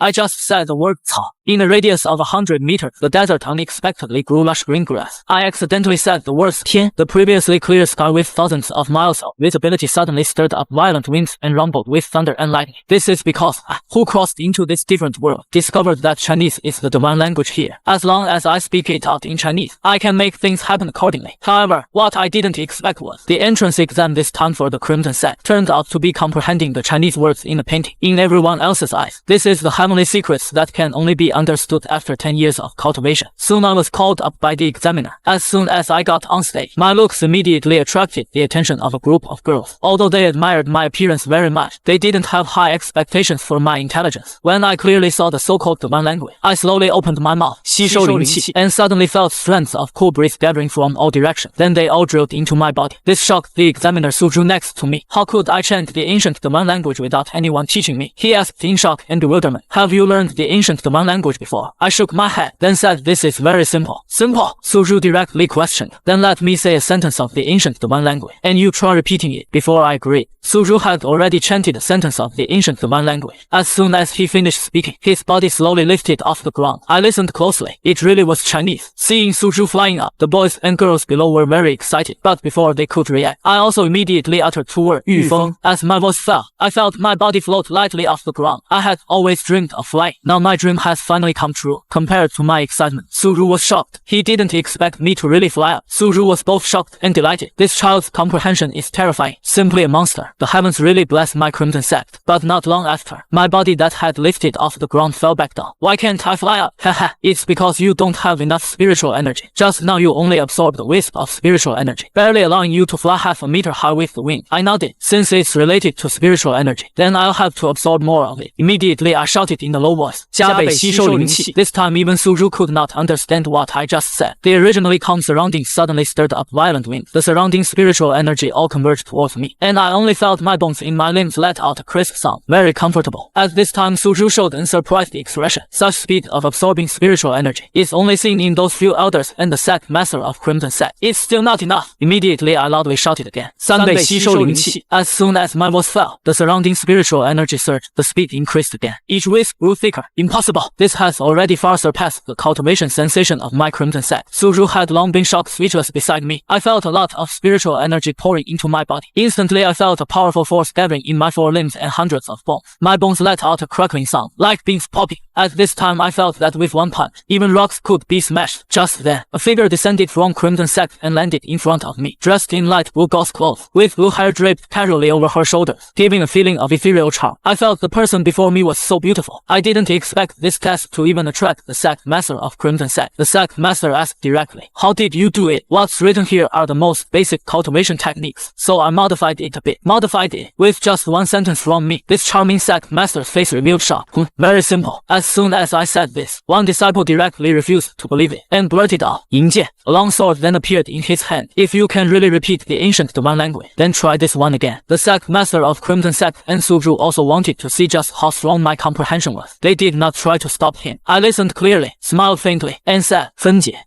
I just said the word 草. In a radius of 100 meters, the desert unexpectedly grew lush green grass. I accidentally said the words 天. The previously clear sky with thousands of miles of visibility suddenly stirred up violent winds and rumbled with thunder and lightning. This is because I, who crossed into this different world, discovered that Chinese is the divine language here. As long as I speak it out in Chinese, I can make things happen accordingly. However, what I didn't expect was the entrance exam this time for the Crimson Sect turned out to be comprehending the Chinese words in a painting. In everyone else's eyes, this is the heavenly secrets that can only be understood after 10 years of cultivation. Soon I was called up by the examiner. As soon as I got on stage, my looks immediately attracted the attention of a group of girls. Although they admired my appearance very much, they didn't have high expectations for my intelligence. When I clearly saw the so-called divine language, I slowly opened my mouth, 吸收灵气, and suddenly felt strands of cool breeze gathering from all directions. Then they all drilled into my body. This shocked the examiner Suzhu next to me. How could I chant the ancient divine language without anyone teaching me? He asked in shock and bewilderment. Have you learned the ancient divine language before? I shook my head, then said this is very simple. Simple? Suzhu directly questioned. Then let me say a sentence of the ancient divine language, and you try repeating it. Before I agreed, Suzhu had already chanted a sentence of the ancient divine language. As soon as he finished speaking, his body slowly lifted off the ground. I listened closely. It really was Chinese. Seeing Suzhu flying up, the boys and girls below were very excited, but before they could react, I also immediately uttered two words, 御风. As my voice fell, I felt my body float lightly off the ground. I had always dreamed of flying. Now my dream has finally come true. Compared to my excitement, Suzhu was shocked. He didn't expect me to really fly up. Suzhu was both shocked and delighted. This child's comprehension is terrifying. Simply a monster. The heavens really bless my Crimson Sect. But not long after, my body that had lifted off the ground fell back down. Why can't I fly up? Haha, it's because you don't have enough spiritual energy. Just now you only absorbed a wisp of spiritual energy, barely allowing you to fly half a meter high with the wind. I nodded. Since it's related to spiritual energy, then I'll have to absorb more of it. Immediately I shouted in a low voice, 加倍吸收灵气. This time even Suzhu could not understand what I just said. The originally calm surroundings suddenly stirred up violent wind. The surrounding spiritual energy all converged towards me, and I only felt my bones in my limbs let out a crisp sound. Very comfortable. At this time Suzhu showed an surprised expression. Such speed of absorbing spiritual energy is only seen in those few elders and the sect master of Crimson Sect. It's still not enough. Immediately I loudly shouted again, 三倍吸收灵气. As soon as my voice fell, the surrounding spiritual energy surged. The speed increased again. Each wisp grew thicker. Impossible. This has already far surpassed the cultivation sensation of my Crimson Sect. Suzhu had long been shocked speechless beside me. I felt a lot of spiritual energy pouring into my body. Instantly I felt a powerful force gathering in my four limbs and hundreds of bones. My bones let out a crackling sound, like beans popping. At this time I felt that with one punch, even rocks could be smashed. Just then, a figure descended from Crimson Sect and landed in front of me, dressed in light blue gauze clothes, with blue hair draped casually over her shoulders, giving a feeling of ethereal charm. I felt the person before me was so beautiful. I didn't expect this task to even attract the sect master of Crimson Sect. The sect master asked directly, how did you do it? What's written here are the most basic cultivation techniques, so I modified it a bit. Modified it with just one sentence from me. This charming sect master's face revealed shock. Very simple. As soon as I said this, one disciple directly refused to believe it and blurted out, 银剑. A long sword then appeared in his hand. If you can really repeat the ancient divine language, then try this one again. The sect master of Crimson Sect and Suzhu also wanted to see just how strong my comprehension was. They did not try to stop him. I listened clearly, smiled faintly, and said, 分解.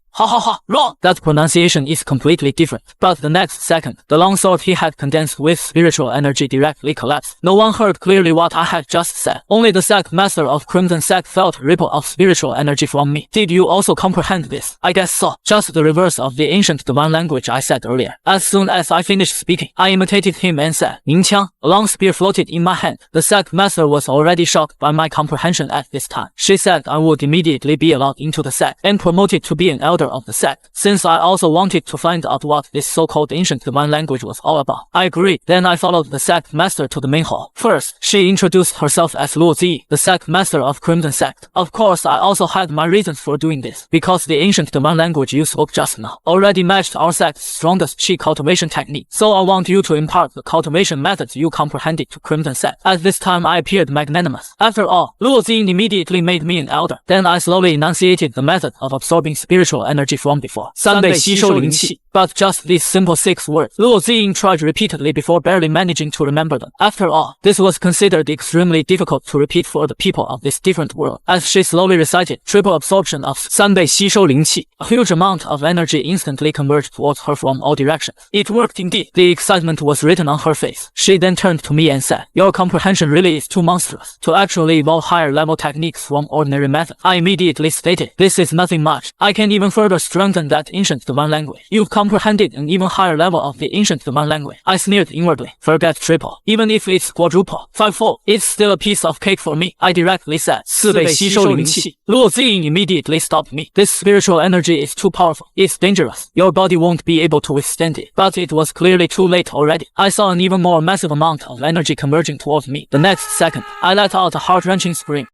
Wrong! That pronunciation is completely different. But the next second, the long sword he had condensed with spiritual energy directly collapsed. No one heard clearly what I had just said. Only the sect master of Crimson Sect felt a ripple of spiritual energy from me. Did you also comprehend this? I guess so. Just the reverse of the ancient divine language I said earlier. As soon as I finished speaking, I imitated him and said, 鸣枪. A long spear floated in my hand. The sect master was already shocked by my comprehension at this time. She said I would immediately be allowed into the sect and promoted to be an elder of the sect. Since I also wanted to find out what this so-called ancient divine language was all about, I agreed. Then I followed the sect master to the main hall. First, she introduced herself as Luo Zi, the sect master of Crimson Sect. Of course, I also had my reasons for doing this, because the ancient divine language you spoke just now already matched our sect's strongest Qi cultivation technique. So I want you to impart the cultivation methods you comprehended to Crimson Sect. At this time, I appeared magnanimous. After all, Luo Zi immediately made me an elder. Then I slowly enunciated the method of absorbing spiritual energy from before. 三倍吸收灵气. But just these simple 6 words. Luo Ziying tried repeatedly before barely managing to remember them. After all, this was considered extremely difficult to repeat for the people of this different world. As she slowly recited, triple absorption of 3倍吸收灵气, a huge amount of energy instantly converged towards her from all directions. It worked indeed. The excitement was written on her face. She then turned to me and said, "Your comprehension really is too monstrous. To actually evolve higher level techniques from ordinary methods." I immediately stated, "This is nothing much. I can even further strengthen that ancient divine language." "You've comprehended an even higher level of the ancient divine language." I sneered inwardly. "Forget triple. Even if it's quadruple, fivefold, it's still a piece of cake for me," I directly said. 4倍吸收灵气. Luo Ziying immediately stopped me. "This spiritual energy is too powerful. It's dangerous. Your body won't be able to withstand it." But it was clearly too late already. I saw an even more massive amount of energy converging towards me. The next second, I let out a heart-wrenching scream.